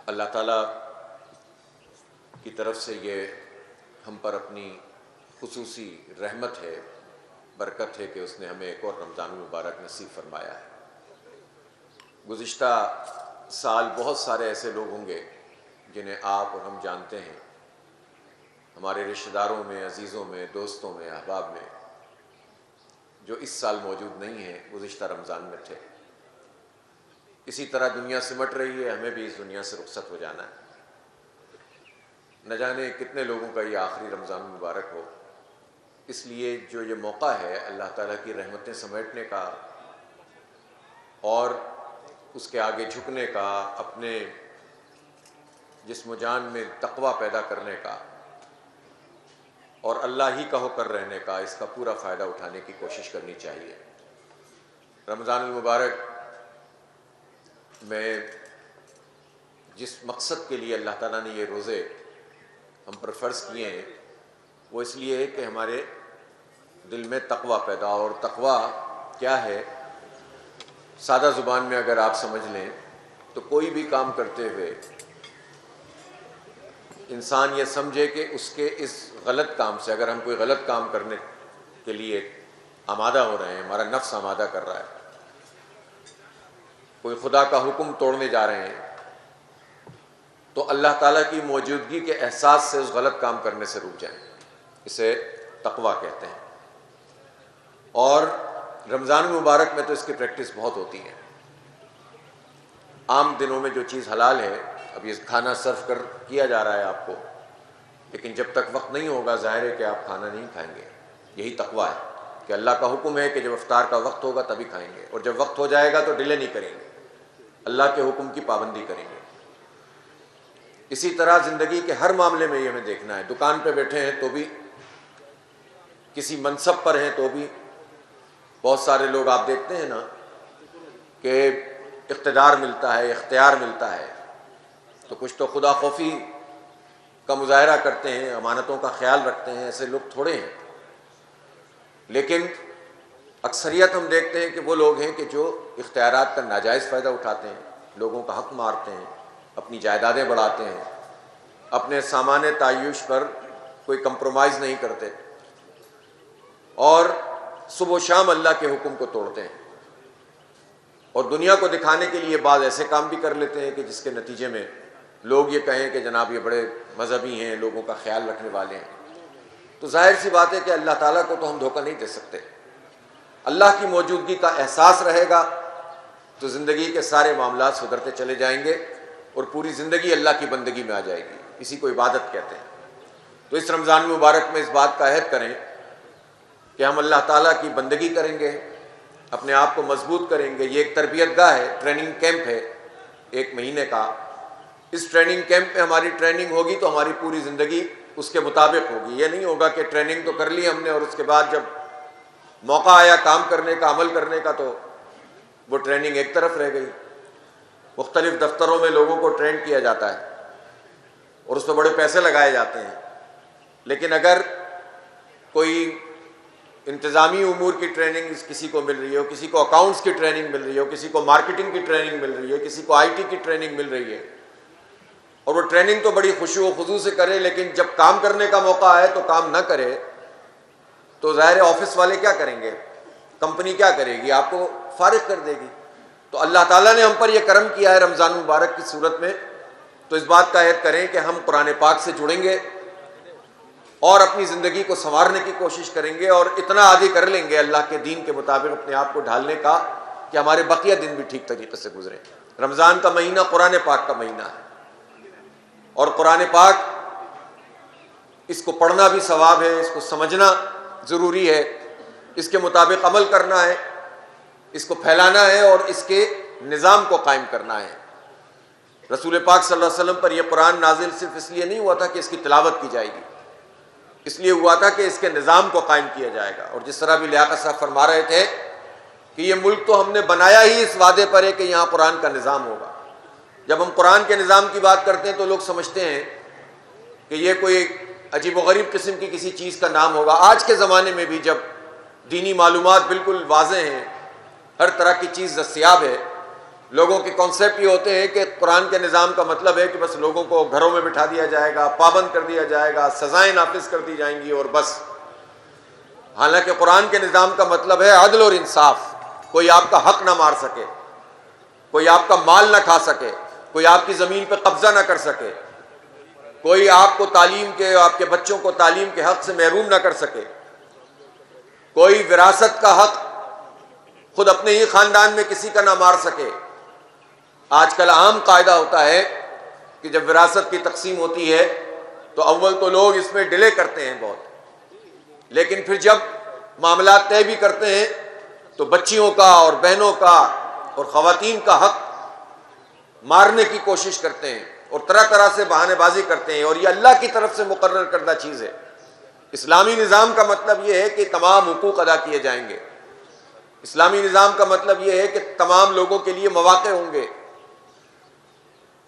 اللہ تعالیٰ کی طرف سے یہ ہم پر اپنی خصوصی رحمت ہے، برکت ہے کہ اس نے ہمیں ایک اور رمضان المبارک نصیب فرمایا ہے۔ گزشتہ سال بہت سارے ایسے لوگ ہوں گے جنہیں آپ اور ہم جانتے ہیں، ہمارے رشتہ داروں میں، عزیزوں میں، دوستوں میں، احباب میں، جو اس سال موجود نہیں ہیں، گزشتہ رمضان میں تھے۔ اسی طرح دنیا سمٹ رہی ہے، ہمیں بھی اس دنیا سے رخصت ہو جانا ہے۔ نہ جانے کتنے لوگوں کا یہ آخری رمضان مبارک ہو، اس لیے جو یہ موقع ہے اللہ تعالیٰ کی رحمتیں سمیٹنے کا اور اس کے آگے جھکنے کا، اپنے جسم و جان میں تقویٰ پیدا کرنے کا اور اللہ ہی کا ہو کر رہنے کا، اس کا پورا فائدہ اٹھانے کی کوشش کرنی چاہیے۔ رمضان المبارک میں جس مقصد کے لیے اللہ تعالیٰ نے یہ روزے ہم پر فرض کیے ہیں، وہ اس لیے ہے کہ ہمارے دل میں تقویٰ پیدا ہو۔ اور تقویٰ کیا ہے؟ سادہ زبان میں اگر آپ سمجھ لیں تو کوئی بھی کام کرتے ہوئے انسان یہ سمجھے کہ اس کے اس غلط کام سے، اگر ہم کوئی غلط کام کرنے کے لیے آمادہ ہو رہے ہیں، ہمارا نفس آمادہ کر رہا ہے، کوئی خدا کا حکم توڑنے جا رہے ہیں، تو اللہ تعالیٰ کی موجودگی کے احساس سے اس غلط کام کرنے سے رک جائیں۔ اسے تقویٰ کہتے ہیں۔ اور رمضان المبارک میں تو اس کی پریکٹس بہت ہوتی ہے۔ عام دنوں میں جو چیز حلال ہے، اب یہ کھانا سرو کیا جا رہا ہے آپ کو، لیکن جب تک وقت نہیں ہوگا ظاہر ہے کہ آپ کھانا نہیں کھائیں گے۔ یہی تقویٰ ہے کہ اللہ کا حکم ہے کہ جب افطار کا وقت ہوگا تبھی کھائیں گے، اور جب وقت ہو جائے گا تو ڈیلے نہیں کریں گے، اللہ کے حکم کی پابندی کریں گے۔ اسی طرح زندگی کے ہر معاملے میں یہ ہمیں دیکھنا ہے۔ دکان پہ بیٹھے ہیں تو بھی، کسی منصب پر ہیں تو بھی، بہت سارے لوگ آپ دیکھتے ہیں نا کہ اقتدار ملتا ہے، اختیار ملتا ہے تو کچھ تو خدا خوفی کا مظاہرہ کرتے ہیں، امانتوں کا خیال رکھتے ہیں، ایسے لوگ تھوڑے ہیں۔ لیکن اکثریت ہم دیکھتے ہیں کہ وہ لوگ ہیں کہ جو اختیارات کا ناجائز فائدہ اٹھاتے ہیں، لوگوں کا حق مارتے ہیں، اپنی جائیدادیں بڑھاتے ہیں، اپنے سامان تعیش پر کوئی کمپرومائز نہیں کرتے، اور صبح و شام اللہ کے حکم کو توڑتے ہیں، اور دنیا کو دکھانے کے لیے بعض ایسے کام بھی کر لیتے ہیں کہ جس کے نتیجے میں لوگ یہ کہیں کہ جناب یہ بڑے مذہبی ہیں، لوگوں کا خیال رکھنے والے ہیں۔ تو ظاہر سی بات ہے کہ اللہ تعالیٰ کو تو ہم دھوکہ نہیں دے سکتے۔ اللہ کی موجودگی کا احساس رہے گا تو زندگی کے سارے معاملات سدھرتے چلے جائیں گے اور پوری زندگی اللہ کی بندگی میں آ جائے گی۔ اسی کو عبادت کہتے ہیں۔ تو اس رمضان مبارک میں اس بات کا عہد کریں کہ ہم اللہ تعالیٰ کی بندگی کریں گے، اپنے آپ کو مضبوط کریں گے۔ یہ ایک تربیت گاہ ہے، ٹریننگ کیمپ ہے 1 مہینے کا۔ اس ٹریننگ کیمپ میں ہماری ٹریننگ ہوگی تو ہماری پوری زندگی اس کے مطابق ہوگی۔ یہ نہیں ہوگا کہ ٹریننگ تو کر لی ہم نے اور اس کے بعد جب موقع آیا کام کرنے کا، عمل کرنے کا، تو وہ ٹریننگ ایک طرف رہ گئی۔ مختلف دفتروں میں لوگوں کو ٹرین کیا جاتا ہے اور اس پہ بڑے پیسے لگائے جاتے ہیں، لیکن اگر کوئی انتظامی امور کی ٹریننگ کسی کو مل رہی ہو، کسی کو اکاؤنٹس کی ٹریننگ مل رہی ہو، کسی کو مارکیٹنگ کی ٹریننگ مل رہی ہے، کسی کو آئی ٹی کی ٹریننگ مل رہی ہے، اور وہ ٹریننگ تو بڑی خشوع و خضوع سے کرے، لیکن جب کام کرنے کا موقع آئے تو کام نہ کرے، تو ظاہر آفس والے کیا کریں گے؟ کمپنی کیا کرے گی؟ آپ کو فارغ کر دے گی۔ تو اللہ تعالیٰ نے ہم پر یہ کرم کیا ہے رمضان مبارک کی صورت میں، تو اس بات کا عہد کریں کہ ہم قرآن پاک سے جڑیں گے اور اپنی زندگی کو سنوارنے کی کوشش کریں گے، اور اتنا عادی کر لیں گے اللہ کے دین کے مطابق اپنے آپ کو ڈھالنے کا کہ ہمارے بقیہ دن بھی ٹھیک طریقے سے گزریں۔ رمضان کا مہینہ قرآن پاک کا مہینہ ہے، اور قرآن پاک اس کو پڑھنا بھی ثواب ہے، اس کو سمجھنا ضروری ہے، اس کے مطابق عمل کرنا ہے، اس کو پھیلانا ہے اور اس کے نظام کو قائم کرنا ہے۔ رسول پاک صلی اللہ علیہ وسلم پر یہ قرآن نازل صرف اس لیے نہیں ہوا تھا کہ اس کی تلاوت کی جائے گی، اس لیے ہوا تھا کہ اس کے نظام کو قائم کیا جائے گا۔ اور جس طرح بھی لیاقت صاحب فرما رہے تھے کہ یہ ملک تو ہم نے بنایا ہی اس وعدے پر ہے کہ یہاں قرآن کا نظام ہوگا۔ جب ہم قرآن کے نظام کی بات کرتے ہیں تو لوگ سمجھتے ہیں کہ یہ کوئی عجیب و غریب قسم کی کسی چیز کا نام ہوگا۔ آج کے زمانے میں بھی جب دینی معلومات بالکل واضح ہیں، ہر طرح کی چیز دستیاب ہے، لوگوں کے کانسیپٹ یہ ہوتے ہیں کہ قرآن کے نظام کا مطلب ہے کہ بس لوگوں کو گھروں میں بٹھا دیا جائے گا، پابند کر دیا جائے گا، سزائیں نافذ کر دی جائیں گی اور بس۔ حالانکہ قرآن کے نظام کا مطلب ہے عدل اور انصاف، کوئی آپ کا حق نہ مار سکے، کوئی آپ کا مال نہ کھا سکے، کوئی آپ کی زمین پہ قبضہ نہ کر سکے، کوئی آپ کو تعلیم کے، آپ کے بچوں کو تعلیم کے حق سے محروم نہ کر سکے، کوئی وراثت کا حق خود اپنے ہی خاندان میں کسی کا نہ مار سکے۔ آج کل عام قاعدہ ہوتا ہے کہ جب وراثت کی تقسیم ہوتی ہے تو اول تو لوگ اس میں ڈیلے کرتے ہیں بہت، لیکن پھر جب معاملات طے بھی کرتے ہیں تو بچیوں کا اور بہنوں کا اور خواتین کا حق مارنے کی کوشش کرتے ہیں اور طرح طرح سے بہانے بازی کرتے ہیں، اور یہ اللہ کی طرف سے مقرر کردہ چیز ہے۔ اسلامی نظام کا مطلب یہ ہے کہ تمام حقوق ادا کیے جائیں گے۔ اسلامی نظام کا مطلب یہ ہے کہ تمام لوگوں کے لیے مواقع ہوں گے۔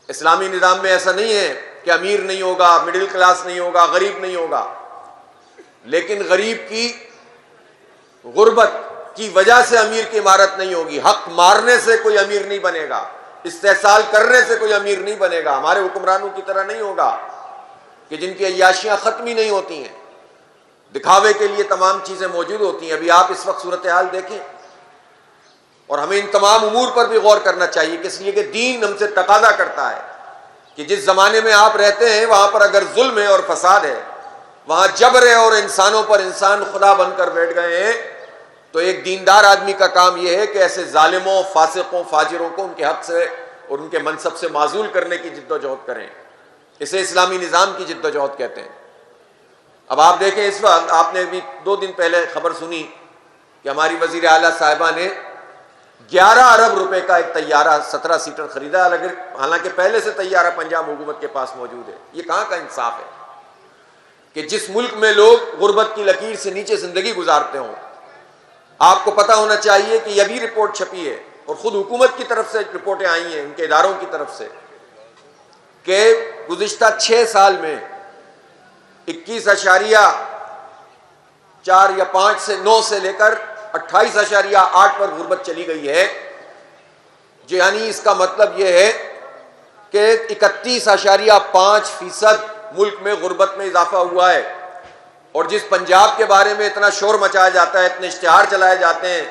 اسلامی نظام میں ایسا نہیں ہے کہ امیر نہیں ہوگا، مڈل کلاس نہیں ہوگا، غریب نہیں ہوگا، لیکن غریب کی غربت کی وجہ سے امیر کی عمارت نہیں ہوگی۔ حق مارنے سے کوئی امیر نہیں بنے گا، استحصال کرنے سے کوئی امیر نہیں بنے گا۔ ہمارے حکمرانوں کی طرح نہیں ہوگا کہ جن کی عیاشیاں ختم ہی نہیں ہوتی ہیں، دکھاوے کے لیے تمام چیزیں موجود ہوتی ہیں۔ ابھی آپ اس وقت صورتحال دیکھیں، اور ہمیں ان تمام امور پر بھی غور کرنا چاہیے، کہ اس لیے کہ دین ہم سے تقاضا کرتا ہے کہ جس زمانے میں آپ رہتے ہیں وہاں پر اگر ظلم ہے اور فساد ہے، وہاں جبر ہے اور انسانوں پر انسان خدا بن کر بیٹھ گئے ہیں، تو ایک دیندار آدمی کا کام یہ ہے کہ ایسے ظالموں، فاسقوں، فاجروں کو ان کے حق سے اور ان کے منصب سے معزول کرنے کی جد و جہد کریں۔ اسے اسلامی نظام کی جد و جہد کہتے ہیں۔ اب آپ دیکھیں، اس وقت آپ نے بھی 2 دن پہلے خبر سنی کہ ہماری وزیر اعلیٰ صاحبہ نے 11 ارب روپے کا ایک طیارہ 17 سیٹر خریدا، حالانکہ پہلے سے طیارہ پنجاب حکومت کے پاس موجود ہے۔ یہ کہاں کا انصاف ہے کہ جس ملک میں لوگ غربت کی لکیر سے نیچے زندگی گزارتے ہوں؟ آپ کو پتہ ہونا چاہیے کہ یہ بھی رپورٹ چھپی ہے اور خود حکومت کی طرف سے رپورٹیں آئی ہیں، ان کے اداروں کی طرف سے، کہ گزشتہ 6 سال میں 21.4 یا 5 سے 9 سے لے کر 28.8 پر غربت چلی گئی ہے۔ یعنی اس کا مطلب یہ ہے کہ 31.5% ملک میں غربت میں اضافہ ہوا ہے۔ اور جس پنجاب کے بارے میں اتنا شور مچایا جاتا ہے، اتنے اشتہار چلائے جاتے ہیں،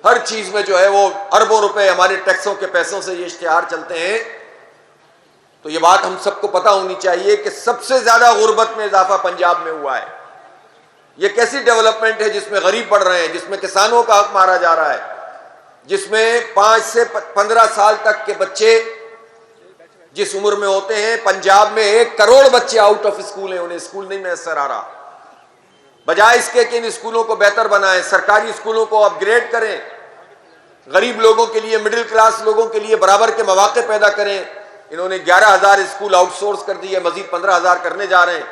ہر چیز میں جو ہے وہ اربوں روپے ہمارے ٹیکسوں کے پیسوں سے یہ اشتہار چلتے ہیں، تو یہ بات ہم سب کو پتہ ہونی چاہیے کہ سب سے زیادہ غربت میں اضافہ پنجاب میں ہوا ہے۔ یہ کیسی ڈیولپمنٹ ہے جس میں غریب بڑھ رہے ہیں، جس میں کسانوں کا حق مارا جا رہا ہے، جس میں 5 سے 15 سال تک کے بچے جس عمر میں ہوتے ہیں، پنجاب میں 1 کروڑ بچے آؤٹ آف اسکول ہیں، انہیں اسکول نہیں میسر آ رہا۔ بجائے اس کے کہ ان اسکولوں کو بہتر بنائیں، سرکاری اسکولوں کو اپ گریڈ کریں، غریب لوگوں کے لیے، مڈل کلاس لوگوں کے لیے برابر کے مواقع پیدا کریں، انہوں نے 11,000 اسکول آؤٹ سورس کر دیے، مزید 15,000 کرنے جا رہے ہیں۔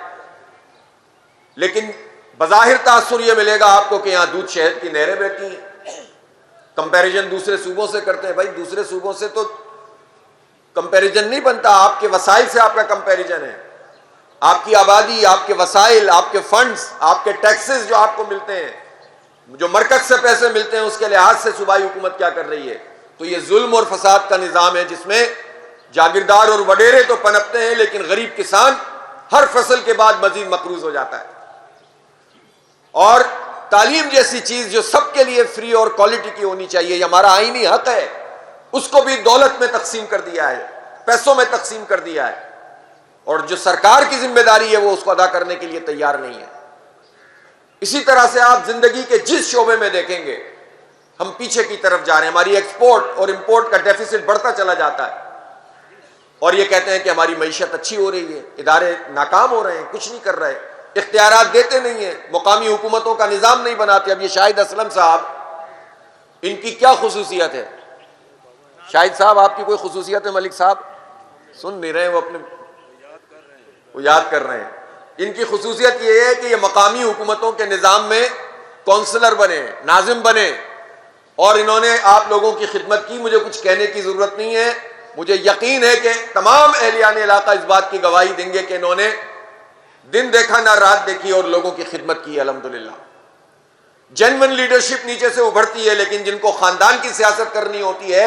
لیکن بظاہر تاثر یہ ملے گا آپ کو کہ یہاں دودھ شہد کی نہریں بہتی ہیں۔ کمپیریزن دوسرے صوبوں سے کرتے ہیں، بھائی دوسرے صوبوں سے تو کمپیریزن نہیں بنتا، آپ کے وسائل سے آپ کا کمپیریزن ہے۔ آپ کی آبادی، آپ کے وسائل، آپ کے فنڈز، آپ کے ٹیکسز جو آپ کو ملتے ہیں، جو مرکز سے پیسے ملتے ہیں، اس کے لحاظ سے صوبائی حکومت کیا کر رہی ہے۔ تو یہ ظلم اور فساد کا نظام ہے جس میں جاگیردار اور وڈیرے تو پنپتے ہیں، لیکن غریب کسان ہر فصل کے بعد مزید مقروض ہو جاتا ہے۔ اور تعلیم جیسی چیز جو سب کے لیے فری اور کوالٹی کی ہونی چاہیے، یہ ہمارا آئینی حق ہے، اس کو بھی دولت میں تقسیم کر دیا ہے، پیسوں میں تقسیم کر دیا ہے، اور جو سرکار کی ذمہ داری ہے وہ اس کو ادا کرنے کے لیے تیار نہیں ہے۔ اسی طرح سے آپ زندگی کے جس شعبے میں دیکھیں گے ہم پیچھے کی طرف جا رہے ہیں، ہماری ایکسپورٹ اور امپورٹ کا ڈیفیسٹ بڑھتا چلا جاتا ہے، اور یہ کہتے ہیں کہ ہماری معیشت اچھی ہو رہی ہے، ادارے ناکام ہو رہے ہیں، کچھ نہیں کر رہے، اختیارات دیتے نہیں ہیں، مقامی حکومتوں کا نظام نہیں بناتے۔ اب یہ شاہد اسلم صاحب، ان کی کیا خصوصیت ہے؟ شاہد صاحب آپ کی کوئی خصوصیت ہے؟ ملک صاحب سن نہیں رہے، وہ یاد کر رہے ہیں۔ ان کی خصوصیت یہ ہے کہ یہ مقامی حکومتوں کے نظام میں کونسلر بنے، ناظم بنے، اور انہوں نے آپ لوگوں کی خدمت کی۔ مجھے کچھ کہنے کی ضرورت نہیں ہے، مجھے یقین ہے کہ تمام اہلیان علاقہ اس بات کی گواہی دیں گے کہ انہوں نے دن دیکھا نہ رات دیکھی اور لوگوں کی خدمت کی۔ الحمدللہ جینون لیڈرشپ نیچے سے ابھرتی ہے، لیکن جن کو خاندان کی سیاست کرنی ہوتی ہے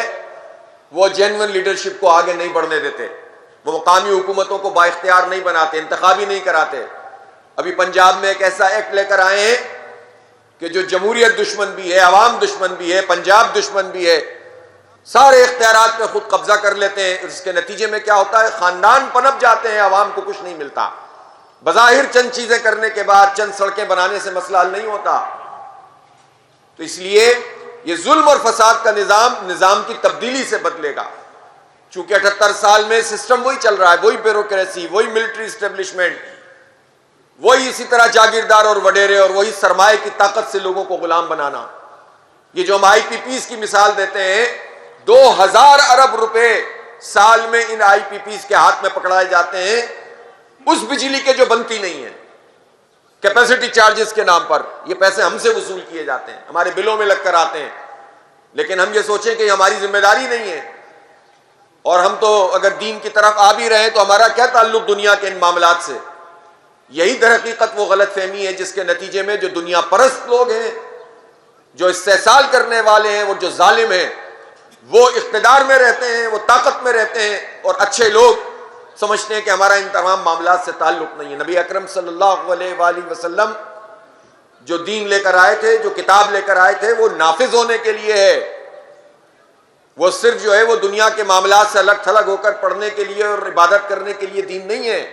وہ جینوئن لیڈرشپ کو آگے نہیں بڑھنے دیتے، وہ مقامی حکومتوں کو با اختیار نہیں بناتے، انتخابی نہیں کراتے۔ ابھی پنجاب میں ایک ایسا ایکٹ لے کر آئے ہیں کہ جو جمہوریت دشمن بھی ہے، عوام دشمن بھی ہے، پنجاب دشمن بھی ہے، سارے اختیارات پہ خود قبضہ کر لیتے ہیں۔ اس کے نتیجے میں کیا ہوتا ہے؟ خاندان پنپ جاتے ہیں، عوام کو کچھ نہیں ملتا۔ بظاہر چند چیزیں کرنے کے بعد، چند سڑکیں بنانے سے مسئلہ حل نہیں ہوتا۔ تو اس لیے یہ ظلم اور فساد کا نظام کی تبدیلی سے بدلے گا۔ چونکہ 78 سال میں سسٹم وہی چل رہا ہے، وہی بیوروکریسی، وہی ملٹری اسٹیبلشمنٹ، وہی اسی طرح جاگیردار اور وڈیرے اور وہی سرمایہ کی طاقت سے لوگوں کو غلام بنانا۔ یہ جو ہم آئی پی پیز کی مثال دیتے ہیں، 2000 ارب روپے سال میں ان آئی پی پیز کے ہاتھ میں پکڑائے جاتے ہیں، اس بجلی کے جو بنتی نہیں ہے، کیپیسٹی چارجز کے نام پر یہ پیسے ہم سے وصول کیے جاتے ہیں، ہمارے بلوں میں لگ کر آتے ہیں۔ لیکن ہم یہ سوچیں کہ یہ ہماری ذمہ داری نہیں ہے، اور ہم تو اگر دین کی طرف آ بھی رہے تو ہمارا کیا تعلق دنیا کے ان معاملات سے؟ یہی در حقیقت وہ غلط فہمی ہے جس کے نتیجے میں جو دنیا پرست لوگ ہیں، جو استحصال کرنے والے ہیں، وہ جو ظالم ہیں، وہ اقتدار میں رہتے ہیں، وہ طاقت میں رہتے ہیں، اور اچھے لوگ سمجھتے ہیں کہ ہمارا ان تمام معاملات سے تعلق نہیں ہے۔ نبی اکرم صلی اللہ علیہ وآلہ وسلم جو دین لے کر آئے تھے، جو کتاب لے کر آئے تھے، وہ نافذ ہونے کے لیے ہے۔ وہ صرف جو ہے وہ دنیا کے معاملات سے الگ تھلگ ہو کر پڑھنے کے لیے اور عبادت کرنے کے لیے دین نہیں ہے۔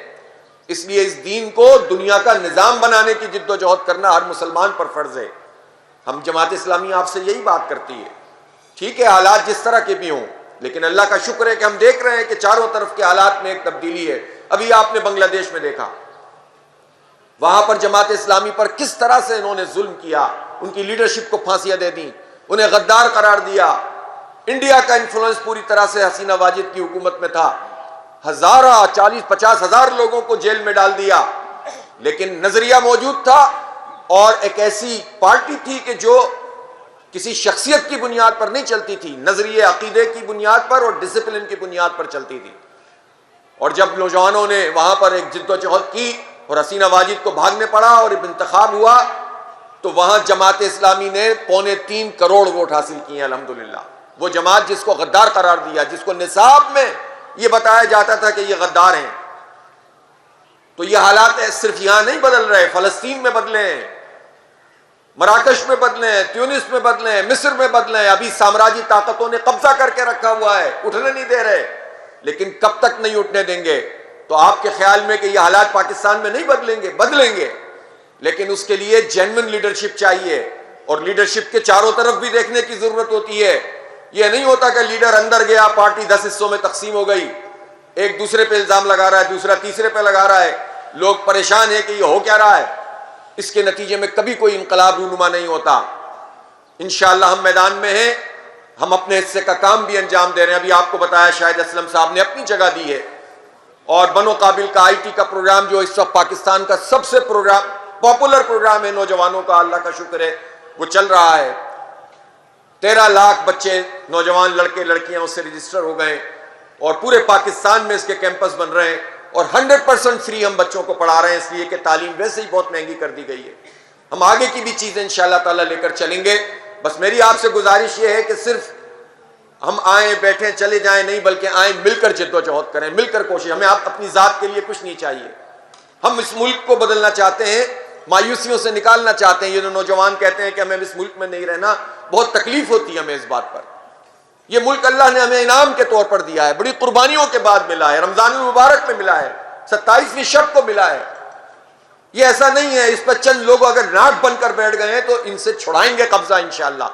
اس لیے اس دین کو دنیا کا نظام بنانے کی جد و جہد کرنا ہر مسلمان پر فرض ہے۔ ہم جماعت اسلامی آپ سے یہی بات کرتی ہے۔ ٹھیک ہے، حالات جس طرح کے بھی ہوں، لیکن اللہ کا شکر ہے کہ ہم دیکھ رہے ہیں کہ چاروں طرف کے حالات میں ایک تبدیلی ہے۔ ابھی آپ نے بنگلہ دیش میں دیکھا، وہاں پر جماعت اسلامی پر کس طرح سے انہوں نے ظلم کیا، ان کی لیڈرشپ کو پھانسیاں دے دیں، انہیں غدار قرار دیا۔ انڈیا کا انفلوئنس پوری طرح سے حسینہ واجد کی حکومت میں تھا، 40-50 ہزار لوگوں کو جیل میں ڈال دیا، لیکن نظریہ موجود تھا، اور ایک ایسی پارٹی تھی کہ جو کسی شخصیت کی بنیاد پر نہیں چلتی تھی، نظریے عقیدے کی بنیاد پر اور ڈسپلن کی بنیاد پر چلتی تھی۔ اور جب نوجوانوں نے وہاں پر ایک جد و جہد کی اور حسینہ واجد کو بھاگنے پڑا اور انتخاب ہوا، تو وہاں جماعت اسلامی نے 3.25 کروڑ ووٹ حاصل کیے ہیں الحمدللہ۔ وہ جماعت جس کو غدار قرار دیا، جس کو نصاب میں یہ بتایا جاتا تھا کہ یہ غدار ہیں۔ تو یہ حالات صرف یہاں نہیں بدل رہے، فلسطین میں بدلے ہیں، مراکش میں بدلے ہیں، تیونس میں بدلے ہیں، مصر میں بدلے ہیں۔ ابھی سامراجی طاقتوں نے قبضہ کر کے رکھا ہوا ہے، اٹھنے نہیں دے رہے، لیکن کب تک نہیں اٹھنے دیں گے؟ تو آپ کے خیال میں کہ یہ حالات پاکستان میں نہیں بدلیں گے؟ بدلیں گے، لیکن اس کے لیے جینوئن لیڈرشپ چاہیے، اور لیڈرشپ کے چاروں طرف بھی دیکھنے کی ضرورت ہوتی ہے۔ یہ نہیں ہوتا کہ لیڈر اندر گیا، پارٹی 10 حصوں میں تقسیم ہو گئی، ایک دوسرے پہ الزام لگا رہا ہے، دوسرا تیسرے پہ لگا رہا ہے، لوگ پریشان ہیں کہ یہ ہو کیا رہا ہے۔ اس کے نتیجے میں کبھی کوئی انقلاب رونما نہیں ہوتا۔ انشاءاللہ ہم میدان میں ہیں، ہم اپنے حصے کا کام بھی انجام دے رہے ہیں۔ ابھی آپ کو بتایا شاہد اسلم صاحب نے اپنی جگہ دی ہے، اور بنو قابل کا آئی ٹی کا پروگرام جو اس وقت پاکستان کا سب سے پاپولر پروگرام ہے نوجوانوں کا، اللہ کا شکر ہے وہ چل رہا ہے۔ 13 لاکھ بچے، نوجوان لڑکے لڑکیاں اس سے رجسٹر ہو گئے، اور پورے پاکستان میں اس کے کیمپس بن رہے ہیں، اور 100% فری ہم بچوں کو پڑھا رہے ہیں، اس لیے کہ تعلیم ویسے ہی بہت مہنگی کر دی گئی ہے۔ ہم آگے کی بھی چیزیں انشاءاللہ تعالیٰ لے کر چلیں گے۔ بس میری آپ سے گزارش یہ ہے کہ صرف ہم آئیں بیٹھیں چلے جائیں نہیں، بلکہ آئیں مل کر جد و جہد کریں، مل کر کوشش۔ ہمیں آپ اپنی ذات کے لیے کچھ نہیں چاہیے، ہم اس ملک کو بدلنا چاہتے ہیں، مایوسیوں سے نکالنا چاہتے ہیں۔ یہ جو نوجوان کہتے ہیں کہ ہمیں اس ملک میں نہیں رہنا، بہت تکلیف ہوتی ہے ہمیں اس بات پر۔ یہ ملک اللہ نے ہمیں انعام کے طور پر دیا ہے، بڑی قربانیوں کے بعد ملا ہے، رمضان المبارک میں ملا ہے، 27ویں شب کو ملا ہے۔ یہ ایسا نہیں ہے اس پر چند لوگ اگر ناک بن کر بیٹھ گئے ہیں تو ان سے چھڑائیں گے قبضہ انشاءاللہ،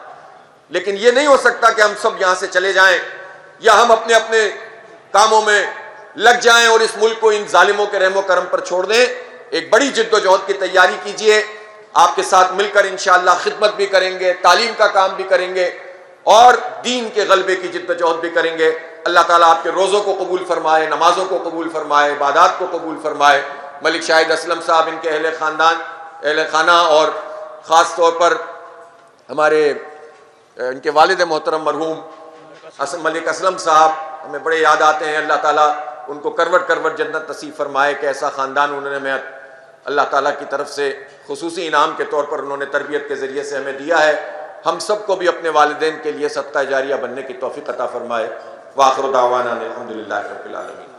لیکن یہ نہیں ہو سکتا کہ ہم سب یہاں سے چلے جائیں، یا ہم اپنے اپنے کاموں میں لگ جائیں اور اس ملک کو ان ظالموں کے رحم و کرم پر چھوڑ دیں۔ ایک بڑی جد و جہد کی تیاری کیجئے، آپ کے ساتھ مل کر انشاءاللہ خدمت بھی کریں گے، تعلیم کا کام بھی کریں گے، اور دین کے غلبے کی جد و جہد بھی کریں گے۔ اللہ تعالیٰ آپ کے روزوں کو قبول فرمائے، نمازوں کو قبول فرمائے، عبادات کو قبول فرمائے۔ ملک شاہد اسلم صاحب، ان کے اہل خاندان، اہل خانہ، اور خاص طور پر ہمارے ان کے والد محترم مرحوم ملک اسلم صاحب ہمیں بڑے یاد آتے ہیں۔ اللہ تعالیٰ ان کو کروٹ کروٹ جنت نصیب فرمائے کہ ایسا خاندان انہوں نے ہمیں اللہ تعالیٰ کی طرف سے خصوصی انعام کے طور پر انہوں نے تربیت کے ذریعے سے ہمیں دیا ہے۔ ہم سب کو بھی اپنے والدین کے لیے صدقہ جاریہ بننے کی توفیق عطا فرمائے۔ وآخر دعوانا الحمد للہ رب العالمین۔